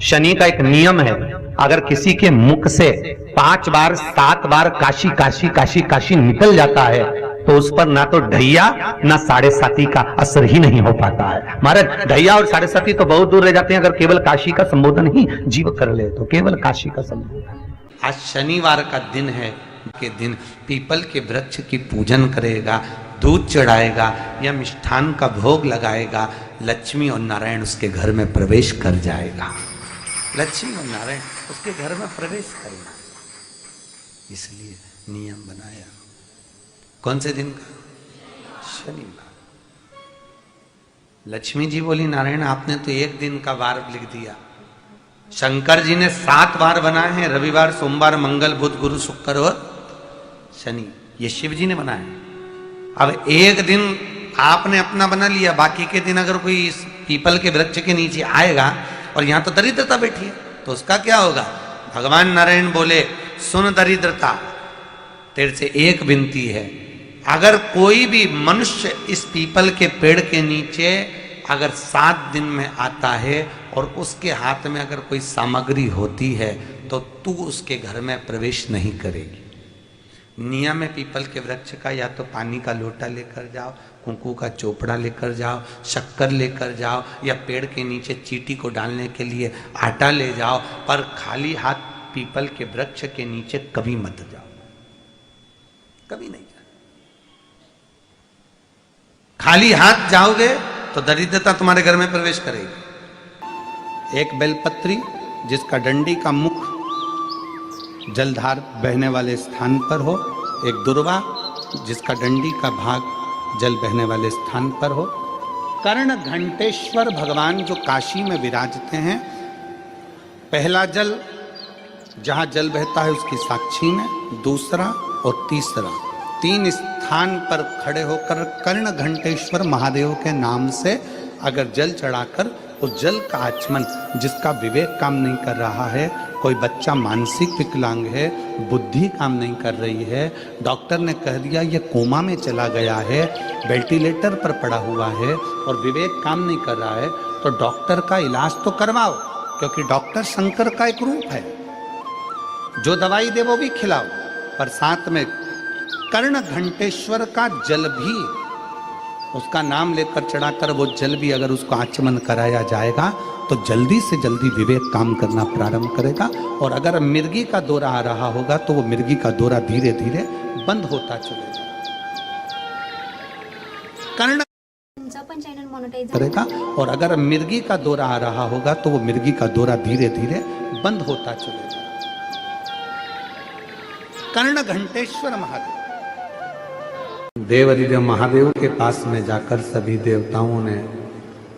शनि का एक नियम है, अगर किसी के मुख से 5 बार 7 बार काशी काशी काशी काशी निकल जाता है तो उस पर ना तो ढैया ना 7.5 का असर ही नहीं हो पाता है। महाराज ढैया और 7.5 तो बहुत दूर रह जाते हैं, अगर केवल काशी का संबोधन ही जीव कर ले तो, केवल काशी का संबोधन। आज शनिवार का दिन है, के दिन पीपल के वृक्ष की पूजन करेगा, दूध चढ़ाएगा या मिष्ठान का भोग लगाएगा, लक्ष्मी और नारायण उसके घर में प्रवेश कर जाएगा। लक्ष्मी और नारायण उसके घर में प्रवेश करेगा, इसलिए नियम बनाया। कौन से दिन का? शनिवार। लक्ष्मी जी बोली नारायण आपने तो एक दिन का वार लिख दिया, शंकर जी ने 7 बार बनाए हैं, रविवार सोमवार मंगल बुध गुरु शुक्र और शनि, ये शिव जी ने बनाया। अब एक दिन आपने अपना बना लिया, बाकी के दिन अगर कोई इस पीपल के वृक्ष के नीचे आएगा और यहां तो दरिद्रता बैठी है तो उसका क्या होगा? भगवान नारायण बोले सुन दरिद्रता, तेरे से एक विनती है, अगर कोई भी मनुष्य इस पीपल के पेड़ के नीचे अगर 7 दिन में आता है और उसके हाथ में अगर कोई सामग्री होती है तो तू उसके घर में प्रवेश नहीं करेगी। नियम है पीपल के वृक्ष का, या तो पानी का लोटा लेकर जाओ, कुंकू का चोपड़ा लेकर जाओ, शक्कर लेकर जाओ, या पेड़ के नीचे चींटी को डालने के लिए आटा ले जाओ, पर खाली हाथ पीपल के वृक्ष के नीचे कभी मत जाओ, कभी नहीं जाओ। खाली हाथ जाओगे तो दरिद्रता तुम्हारे घर में प्रवेश करेगी। एक बेलपत्री जिसका डंडी का मुख जलधार बहने वाले स्थान पर हो, एक दुर्वा जिसका डंडी का भाग जल बहने वाले स्थान पर हो। कर्ण घंटेश्वर भगवान जो काशी में विराजते हैं, पहला जल जहां जल बहता है उसकी साक्षी में, दूसरा और तीसरा 3 स्थान पर खड़े होकर कर्ण घंटेश्वर महादेव के नाम से अगर जल चढ़ाकर उस जल का आचमन, जिसका विवेक काम नहीं कर रहा है, कोई बच्चा मानसिक विकलांग है, बुद्धि काम नहीं कर रही है, डॉक्टर ने कह दिया ये कोमा में चला गया है, वेंटिलेटर पर पड़ा हुआ है और विवेक काम नहीं कर रहा है, तो डॉक्टर का इलाज तो करवाओ, क्योंकि डॉक्टर शंकर का एक रूप है, जो दवाई दे वो भी खिलाओ, पर साथ में कर्ण घंटेश्वर का जल भी, उसका नाम लेकर चढ़ाकर वो जल भी अगर उसको आचमन कराया जाएगा तो जल्दी से जल्दी विवेक काम करना प्रारंभ करेगा। और अगर मिर्गी का दौरा आ रहा होगा तो वो मिर्गी का दौरा धीरे धीरे बंद होता चलेगा। कर्ण करेगा, और अगर मिर्गी का दौरा आ रहा होगा तो वो मिर्गी का दौरा धीरे धीरे बंद होता चलेगा। कर्ण घंटेश्वर महादेव, देवाधिदेव महादेव के पास में जाकर सभी देवताओं ने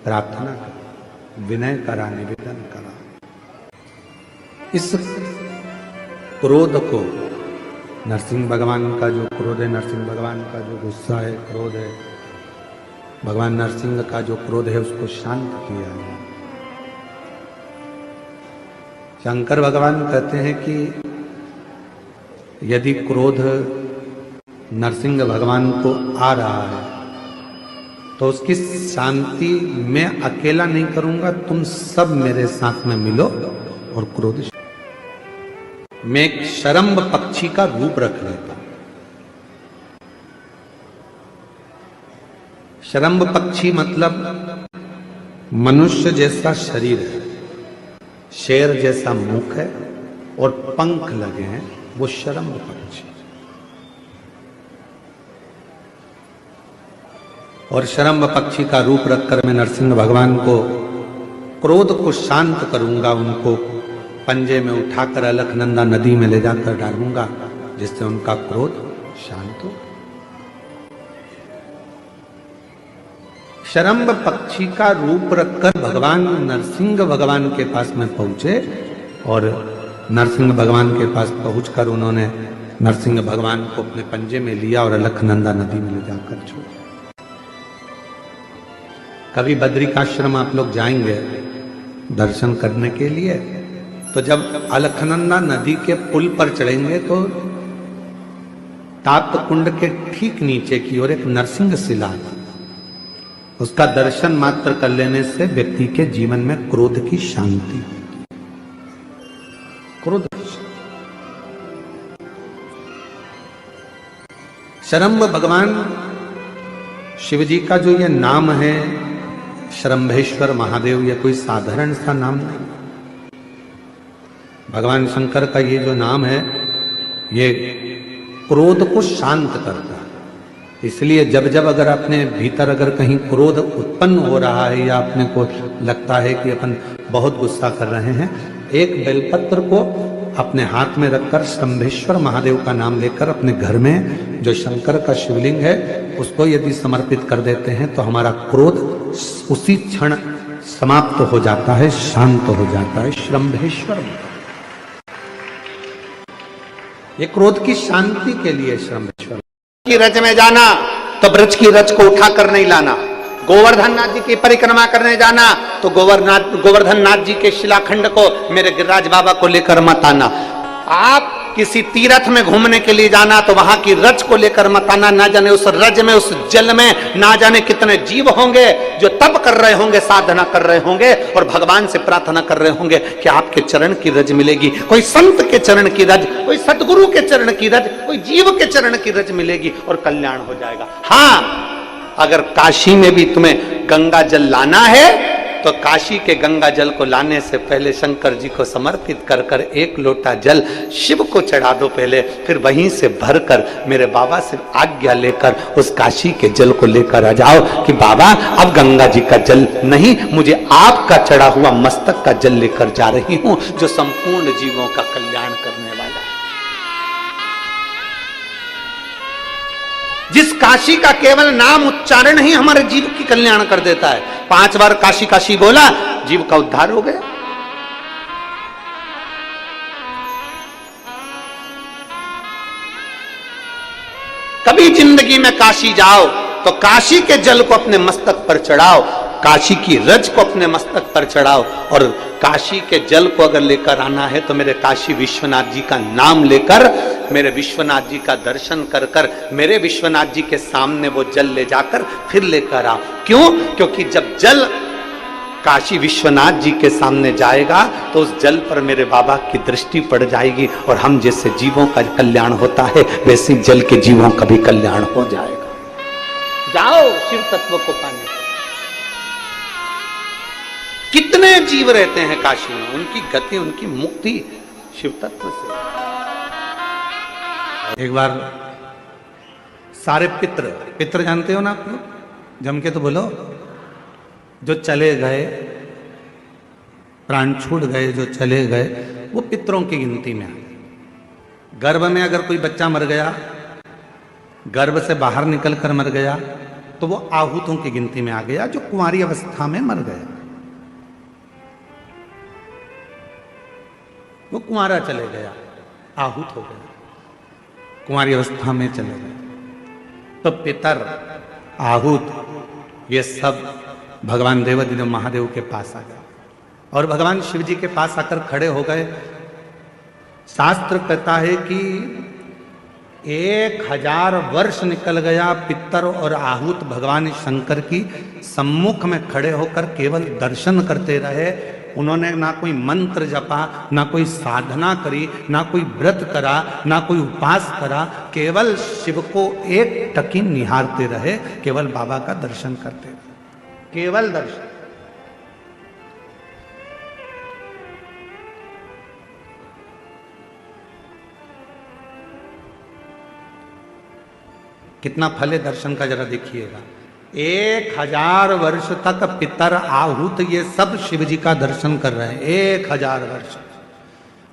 प्रार्थना की, विनय करा, निवेदन करा। इस क्रोध को, नरसिंह भगवान का जो क्रोध है, नरसिंह भगवान का जो गुस्सा है, क्रोध है, भगवान नरसिंह का जो क्रोध है उसको शांत किया है। शंकर भगवान कहते हैं कि यदि क्रोध नरसिंह भगवान को आ रहा है तो उसकी शांति मैं अकेला नहीं करूंगा, तुम सब मेरे साथ में मिलो और क्रोध। मैं एक शरम्भ पक्षी का रूप रख लेता हूं। शरम्भ पक्षी मतलब मनुष्य जैसा शरीर है, शेर जैसा मुख है और पंख लगे हैं, वो शरम्भ पक्षी। और शरम्भ पक्षी का रूप रखकर मैं नरसिंह भगवान को क्रोध को शांत करूंगा, उनको पंजे में उठाकर अलकनंदा नदी में ले जाकर डालूंगा, जिससे उनका क्रोध शांत हो। शरम्भ पक्षी का रूप रखकर भगवान नरसिंह भगवान के पास में पहुंचे और नरसिंह भगवान के पास पहुंचकर उन्होंने नरसिंह भगवान को अपने पंजे में लिया और अलकनंदा नदी में ले जाकर छोड़ा। कभी बद्रिकाश्रम आप लोग जाएंगे दर्शन करने के लिए, तो जब अलकनंदा नदी के पुल पर चढ़ेंगे तो ताप्त कुंड के ठीक नीचे की ओर एक नरसिंह शिला है, उसका दर्शन मात्र कर लेने से व्यक्ति के जीवन में क्रोध की शांति। शरम्भ भगवान शिव जी का जो ये नाम है शरम्भेश्वर महादेव, ये कोई साधारण सा नाम नहीं। भगवान शंकर का ये जो नाम है ये क्रोध को शांत करता है। इसलिए जब जब अगर अपने भीतर अगर कहीं क्रोध उत्पन्न हो रहा है या अपने को लगता है कि अपन बहुत गुस्सा कर रहे हैं, एक बेलपत्र को अपने हाथ में रखकर शंभेश्वर महादेव का नाम लेकर अपने घर में जो शंकर का शिवलिंग है उसको यदि समर्पित कर देते हैं तो हमारा क्रोध उसी क्षण समाप्त हो जाता है, शांत हो जाता है। शंभेश्वर ये क्रोध की शांति के लिए शंभेश्वर की रज में जाना तो ब्रज की रज को उठा कर नहीं लाना, गोवर्धन नाथ जी की परिक्रमा करने जाना तो गोवर्धन नाथ जी के शिलाखंड को मेरे गिरिराज बाबा को लेकर मत आना। आप किसी तीर्थ में घूमने के लिए जाना तो वहां की रज को लेकर मत आना। ना जाने उस रज में, उस जल में ना जाने कितने जीव होंगे जो तप कर रहे होंगे, साधना कर रहे होंगे और भगवान से प्रार्थना कर रहे होंगे कि आपके चरण की रज मिलेगी। कोई संत के चरण की रज, कोई सतगुरु के चरण की रज, कोई जीव के चरण की रज मिलेगी और कल्याण हो जाएगा। हाँ, अगर काशी में भी तुम्हें गंगा जल लाना है तो काशी के गंगा जल को लाने से पहले शंकर जी को समर्पित कर कर एक लोटा जल शिव को चढ़ा दो पहले, फिर वहीं से भरकर मेरे बाबा से आज्ञा लेकर उस काशी के जल को लेकर आ जाओ कि बाबा अब गंगा जी का जल नहीं, मुझे आपका चढ़ा हुआ मस्तक का जल लेकर जा रही हूं जो संपूर्ण जीवों का कल्याण करने वाला है। जिस काशी का केवल नाम उच्चारण ही हमारे जीव की कल्याण कर देता है। 5 बार काशी काशी बोला, जीव का उद्धार हो गया। कभी जिंदगी में काशी जाओ तो काशी के जल को अपने मस्तक पर चढ़ाओ, काशी की रज को अपने मस्तक पर चढ़ाओ और काशी के जल को अगर लेकर आना है तो मेरे काशी विश्वनाथ जी का नाम लेकर, मेरे विश्वनाथ जी का दर्शन कर कर मेरे विश्वनाथ जी के सामने वो जल ले जाकर फिर लेकर आओ। क्यों? क्योंकि जब जल काशी विश्वनाथ जी के सामने जाएगा तो उस जल पर मेरे बाबा की दृष्टि पड़ जाएगी और हम जैसे जीवों का कल्याण होता है वैसे जल के जीवों का भी कल्याण हो जाएगा। जाओ शिव तत्व को पाने। कितने जीव रहते हैं काशी में, उनकी गति, उनकी मुक्ति शिव तत्व से। एक बार सारे पित्र जानते हो ना आप लोग, जम के तो बोलो, जो चले गए, प्राण छूट गए, जो चले गए, वो पितरों की गिनती में आए। गर्भ में अगर कोई बच्चा मर गया, गर्भ से बाहर निकल कर मर गया तो वो आहूतों की गिनती में आ गया, जो कुंवारी अवस्था में मर गया, वो कुंवारा चले गया, आहूत हो गया, कुंवारी अवस्था में चले गए। तो पितर, आहूत, ये सब भगवान देवाधिदेव महादेव के पास आ गए और भगवान शिव जी के पास आकर खड़े हो गए। शास्त्र कहता है कि 1000 वर्ष निकल गया, पितर और आहूत भगवान शंकर की सम्मुख में खड़े होकर केवल दर्शन करते रहे। उन्होंने ना कोई मंत्र जपा, ना कोई साधना करी, ना कोई व्रत करा, ना कोई उपवास करा, केवल शिव को एक टकी निहारते रहे, केवल बाबा का दर्शन करते रहे, केवल दर्शन। कितना फल है दर्शन का, जरा देखिएगा। 1000 वर्ष तक पितर, आहूत, ये सब शिव जी का दर्शन कर रहे हैं। 1000 वर्ष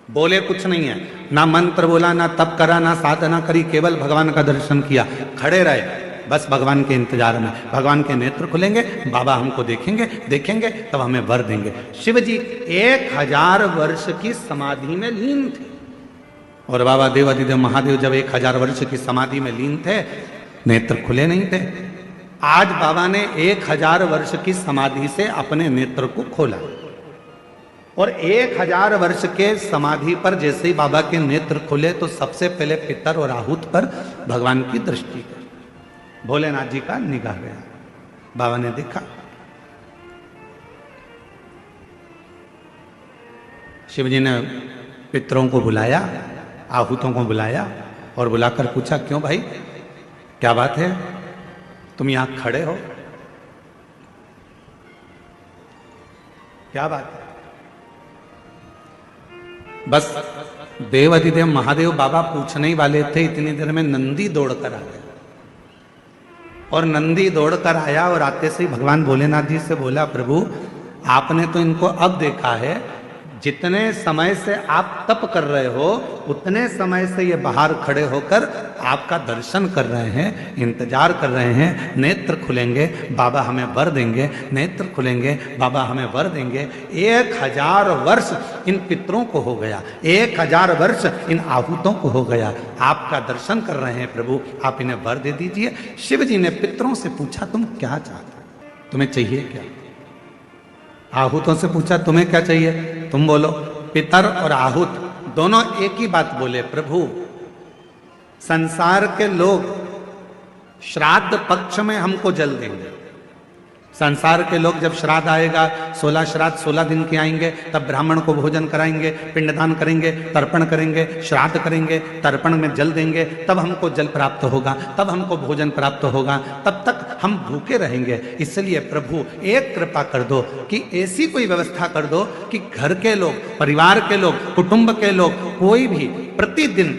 बोले कुछ नहीं है, ना मंत्र बोला, ना तप करा, ना साधना करी, केवल भगवान का दर्शन किया, खड़े रहे बस भगवान के इंतजार में। भगवान के नेत्र खुलेंगे, बाबा हमको देखेंगे, देखेंगे तब हमें वर देंगे। शिव जी 1000 वर्ष की समाधि में लीन थे और बाबा देवाधिदेव महादेव जब 1000 वर्ष की समाधि में लीन थे, नेत्र खुले नहीं थे। आज बाबा ने 1000 वर्ष की समाधि से अपने नेत्र को खोला और 1000 वर्ष के समाधि पर जैसे ही बाबा के नेत्र खुले तो सबसे पहले पितर और आहूत पर भगवान की दृष्टि गई, भोलेनाथ जी का निगाह गया। बाबा ने देखा, शिव जी ने पितरों को बुलाया, आहूतों को बुलाया और बुलाकर पूछा, क्यों भाई क्या बात है, तुम यहां खड़े हो, क्या बात है? बस देव अधिदेव महादेव बाबा पूछने ही वाले थे, इतनी देर में नंदी दौड़कर आ गया। और नंदी दौड़कर आया और आते से ही भगवान भोलेनाथ जी से बोला, प्रभु आपने तो इनको अब देखा है, जितने समय से आप तप कर रहे हो उतने समय से ये बाहर खड़े होकर आपका दर्शन कर रहे हैं, इंतजार कर रहे हैं। नेत्र खुलेंगे बाबा हमें वर देंगे, नेत्र खुलेंगे बाबा हमें वर देंगे। 1000 वर्ष इन पितरों को हो गया, 1000 वर्ष इन आहूतों को हो गया, आपका दर्शन कर रहे हैं प्रभु, आप इन्हें वर दे दीजिए। शिव जी ने पितरों से पूछा, तुम क्या चाहते हो, तुम्हें चाहिए क्या? आहूतों से पूछा, तुम्हें क्या चाहिए? तुम बोलो। पितर और आहूत दोनों एक ही बात बोले, प्रभु संसार के लोग श्राद्ध पक्ष में हमको जल देंगे। संसार के लोग जब श्राद्ध आएगा, 16 श्राद्ध 16 दिन के आएंगे, तब ब्राह्मण को भोजन कराएंगे, पिंडदान करेंगे, तर्पण करेंगे, श्राद्ध करेंगे, तर्पण में जल देंगे, तब हमको जल प्राप्त होगा, तब हमको भोजन प्राप्त होगा, तब तक हम भूखे रहेंगे। इसलिए प्रभु एक कृपा कर दो कि ऐसी कोई व्यवस्था कर दो कि घर के लोग, परिवार के लोग, कुटुंब के लोग, कोई भी प्रतिदिन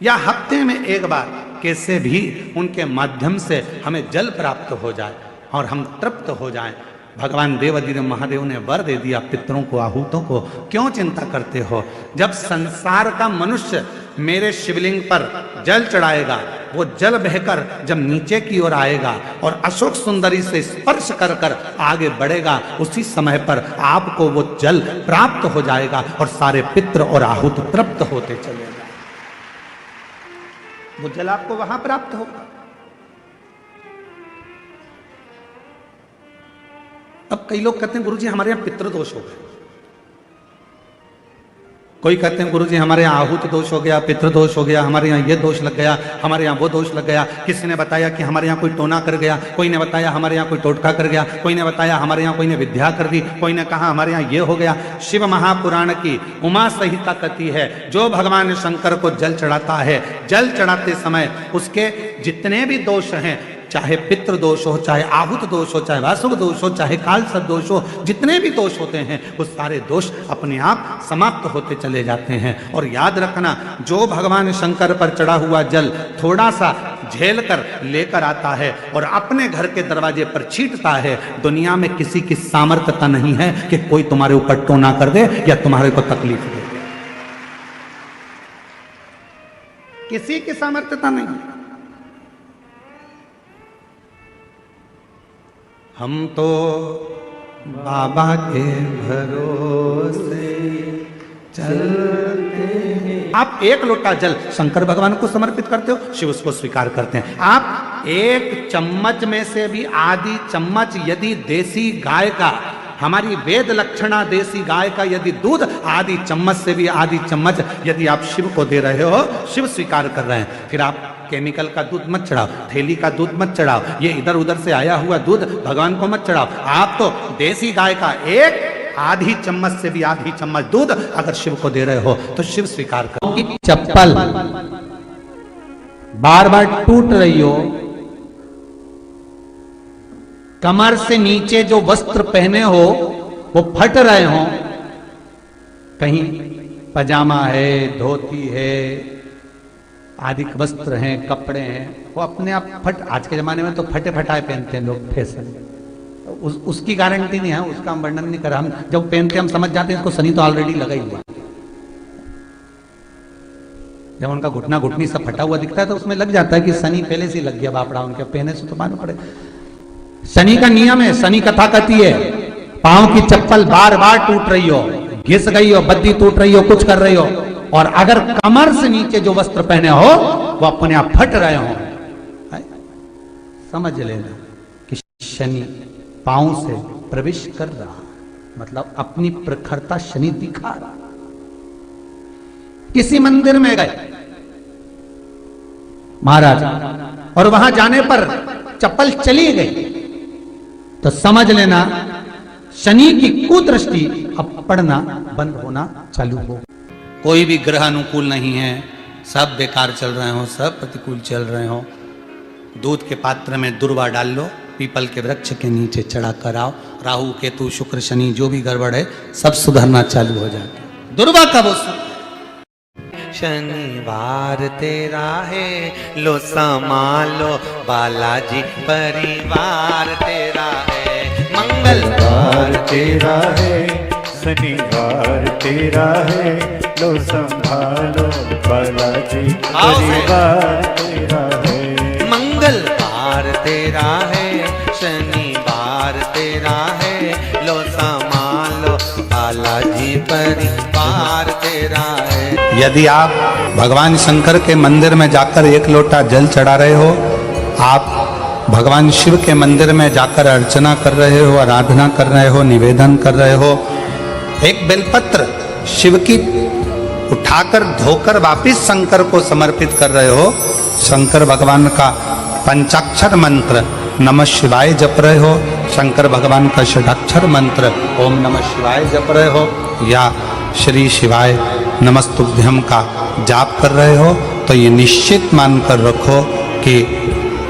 या हफ्ते में एक बार कैसे भी उनके माध्यम से हमें जल प्राप्त हो जाए और हम तृप्त हो जाएं। भगवान देवाधिदेव महादेव ने वर दे दिया पितरों को, आहूतों को। क्यों चिंता करते हो? जब संसार का मनुष्य मेरे शिवलिंग पर जल चढ़ाएगा, वो जल बहकर जब नीचे की ओर आएगा और अशोक सुंदरी से स्पर्श कर कर आगे बढ़ेगा, उसी समय पर आपको वो जल प्राप्त हो जाएगा और सारे पितर और आहूत तृप्त होते चले जाएंगे। वो जल आपको वहां प्राप्त होगा। अब कई लोग कहते हैं गुरुजी हमारे यहां पितृदोष हो गए, कोई कहते हैं गुरुजी हमारे यहाँ आहूत दोष हो गया, पितृदोष हो गया, हमारे यहाँ ये दोष लग गया, हमारे यहाँ वो दोष लग गया। किसी ने बताया कि हमारे यहाँ कोई टोना कर गया, कोई ने बताया हमारे यहाँ कोई टोटका कर गया, कोई ने बताया हमारे यहाँ कोई ने विद्या कर दी, कोई ने कहा हमारे यहाँ ये हो गया। शिव महापुराण की उमा संहिता कहती है, जो भगवान शंकर को जल चढ़ाता है, जल चढ़ाते समय उसके जितने भी दोष हैं, चाहे पितृ दोष हो, चाहे आहूत दोष हो, चाहे वासुक दोष हो, चाहे कालसर्प दोष हो, जितने भी दोष होते हैं वो सारे दोष अपने आप समाप्त होते चले जाते हैं। और याद रखना, जो भगवान शंकर पर चढ़ा हुआ जल थोड़ा सा झेल कर लेकर आता है और अपने घर के दरवाजे पर छींटता है, दुनिया में किसी की सामर्थ्यता नहीं है कि कोई तुम्हारे ऊपर टोना कर दे या तुम्हारे को तकलीफ दे। किसी की सामर्थ्यता नहीं। हम तो बाबा के भरोसे चलते हैं। आप एक लोटा जल शंकर भगवान को समर्पित करते हो, शिव उसको स्वीकार करते हैं। आप एक चम्मच में से भी आधी चम्मच यदि देसी गाय का, हमारी वेद लक्षणा देसी गाय का यदि दूध आधी चम्मच से भी आधी चम्मच यदि आप शिव को दे रहे हो, शिव स्वीकार कर रहे हैं। फिर आप केमिकल का दूध मत चढ़ाओ, थैली का दूध मत चढ़ाओ, ये इधर उधर से आया हुआ दूध भगवान को मत चढ़ाओ। आप तो देसी गाय का एक आधी चम्मच से भी आधी चम्मच दूध अगर शिव को दे रहे हो तो शिव स्वीकार करो। चप्पल बार बार टूट रही हो, कमर से नीचे जो वस्त्र पहने हो वो फट रहे हो, कहीं पजामा है, धोती है, आदि वस्त्र हैं, कपड़े हैं, वो अपने आप फट, आज के जमाने में तो फटे फटाए पहनते हैं लोग, फैशन। उसकी गारंटी नहीं है, उसका हम वर्णन नहीं कर रहा। हम जब पहनते हम समझ जाते हैं इसको शनि तो ऑलरेडी लगा ही हुआ। जब उनका घुटना घुटनी सब फटा हुआ दिखता है तो उसमें लग जाता है कि शनि पहले से लग गया बापड़ा, उनके पहने से तो मालूम पड़े। शनि का नियम है, शनि कथा कहती है, पांव की चप्पल बार बार टूट रही हो, घिस गई हो, बद्दी टूट रही हो, कुछ कर रही हो, और अगर कमर से नीचे जो वस्त्र पहने हो वो अपने आप फट रहे हो, समझ लेना कि शनि पांव से प्रवेश कर रहा, मतलब अपनी प्रखरता शनि दिखा रहा। किसी मंदिर में गए महाराज और वहां जाने पर चप्पल चली गई तो समझ लेना शनि की कुदृष्टि अब पड़ना बंद होना चालू हो। कोई भी ग्रह अनुकूल नहीं है, सब बेकार चल रहे हो, सब प्रतिकूल चल रहे हो, दूध के पात्र में दुर्वा डाल लो, पीपल के वृक्ष के नीचे चढ़ा कर आओ, राहु केतु शुक्र शनि जो भी गड़बड़ है सब सुधरना चालू हो जाता। दुर्वा का वो शनिवार तेरा है लो संभालो, बालाजी परिवार तेरा है, मंगलवार तेरा है, शनिवार तेरा है, लो संभालो, बालाजी परिवार तेरा है, मंगलवार तेरा है, शनिवार तेरा है, लो संभालो, बालाजी परिवार तेरा है। यदि आप भगवान शंकर के मंदिर में जाकर एक लोटा जल चढ़ा रहे हो, आप भगवान शिव के मंदिर में जाकर अर्चना कर रहे हो, आराधना कर रहे हो, निवेदन कर रहे हो, एक बेलपत्र शिव की उठाकर धोकर वापिस शंकर को समर्पित कर रहे हो, शंकर भगवान का पंचाक्षर मंत्र नमः शिवाय जप रहे हो, शंकर भगवान का षडाक्षर मंत्र ओम नमः शिवाय जप रहे हो, या श्री शिवाय नमस्तुभ्यम का जाप कर रहे हो, तो ये निश्चित मानकर रखो कि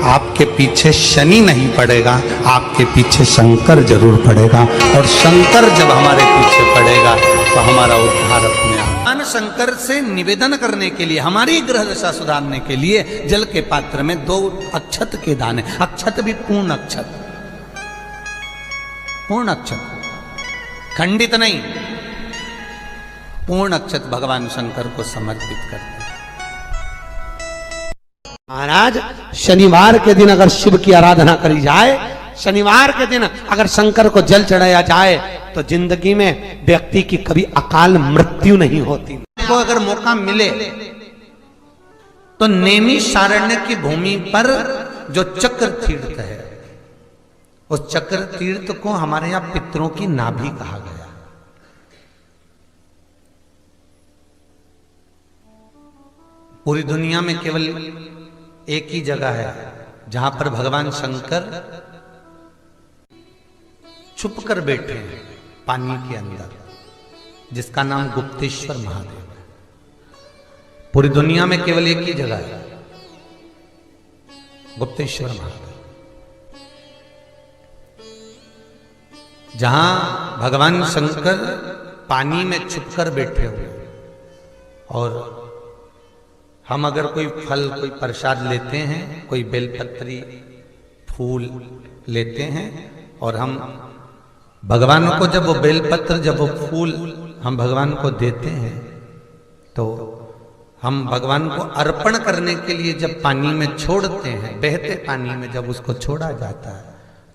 आपके पीछे शनि नहीं पड़ेगा, आपके पीछे शंकर जरूर पड़ेगा, और शंकर जब हमारे पीछे पड़ेगा तो हमारा उद्धार अपने आप। भगवान शंकर से निवेदन करने के लिए, हमारी ग्रह दशा सुधारने के लिए जल के पात्र में 2 अक्षत के दाने, अक्षत भी पूर्ण अक्षत, पूर्ण अक्षत, खंडित नहीं, पूर्ण अक्षत भगवान शंकर को समर्पित करते हैं। महाराज शनिवार के दिन अगर शिव की आराधना करी जाए, शनिवार के दिन अगर शंकर को जल चढ़ाया जाए, तो जिंदगी में व्यक्ति की कभी अकाल मृत्यु नहीं होती। को अगर मौका मिले तो नैमिषारण्य की भूमि पर जो चक्र तीर्थ है, उस चक्र तीर्थ को हमारे यहां पितरों की नाभि कहा गया। पूरी दुनिया में केवल एक ही जगह है जहां पर भगवान शंकर छुप कर बैठे हैं पानी के अंदर, जिसका नाम गुप्तेश्वर महादेव है। पूरी दुनिया में केवल एक ही जगह है, गुप्तेश्वर महादेव, जहां भगवान शंकर पानी में छुपकर बैठे हुए। और हम अगर कोई फल, कोई प्रसाद लेते हैं, कोई बेलपत्री फूल लेते हैं, और हम भगवान को जब वो बेलपत्र, जब वो फूल हम भगवान को देते हैं, तो हम भगवान को अर्पण करने के लिए जब पानी में छोड़ते हैं, बहते पानी में जब उसको छोड़ा जाता है,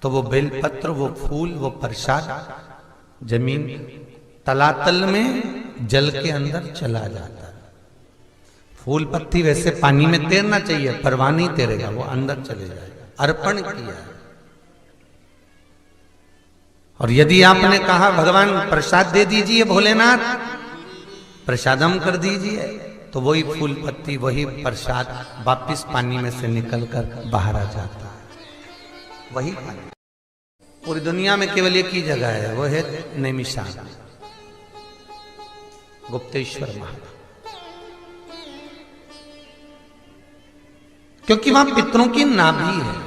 तो वो बेलपत्र, वो फूल, वो प्रसाद जमीन तलातल में जल के अंदर चला जाता है। फूल पत्ती वैसे पानी में तैरना चाहिए, परवाह नहीं तैरेगा, वो अंदर चले जाएगा, अर्पण किया। और यदि आपने कहा भगवान प्रसाद दे दीजिए, भोलेनाथ प्रसादम कर दीजिए, तो वही फूल पत्ती, वही प्रसाद वापिस पानी में से निकलकर बाहर आ जाता है, वही पानी। पूरी दुनिया में केवल एक ही जगह है, वो है नैमिषारण्य, गुप्तेश्वर महादेव, क्योंकि वहां पितरों की नाभि है।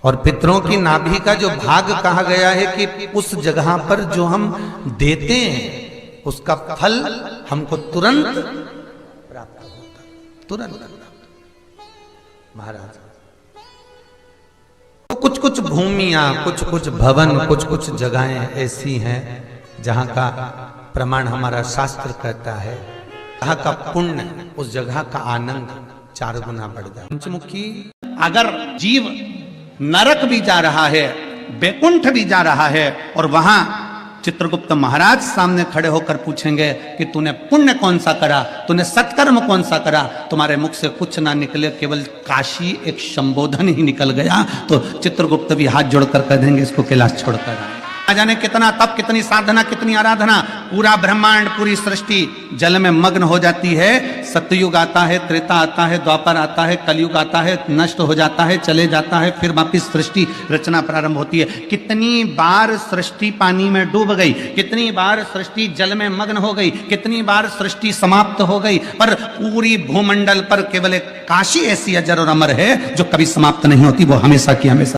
और पितरों की नाभि का जो भाग कहा गया है कि उस जगह पर जो हम देते हैं, उसका फल हमको तुरंत प्राप्त होता है, तुरंत। महाराज तो कुछ कुछ भूमियां, कुछ कुछ भवन, कुछ कुछ जगहें ऐसी हैं जहां का प्रमाण हमारा शास्त्र कहता है, जहां का पुण्य, उस जगह का आनंद 4 गुना बढ़ जाए। पंचमुखी, अगर जीव नरक भी जा रहा है, बैकुंठ भी जा रहा है, और वहां चित्रगुप्त महाराज सामने खड़े होकर पूछेंगे कि तूने पुण्य कौन सा करा, तूने सत्कर्म कौन सा करा, तुम्हारे मुख से कुछ ना निकले, केवल काशी एक संबोधन ही निकल गया, तो चित्रगुप्त भी हाथ जोड़कर कह देंगे इसको कैलाश छोड़कर आ। ना जाने कितना तप, कितनी साधना, कितनी आराधना, पूरा ब्रह्मांड, पूरी सृष्टि जल में मग्न हो जाती है। सतयुग आता है, त्रेता आता है, द्वापर आता है, कलयुग आता है, नष्ट हो जाता है, चले जाता है, फिर वापिस सृष्टि रचना प्रारंभ होती है। कितनी बार सृष्टि पानी में डूब गई, कितनी बार सृष्टि जल में मग्न हो गई, कितनी बार सृष्टि समाप्त हो गई, पर पूरी भूमंडल पर केवल एक काशी ऐसी अजर और अमर है जो कभी समाप्त नहीं होती, वो हमेशा की हमेशा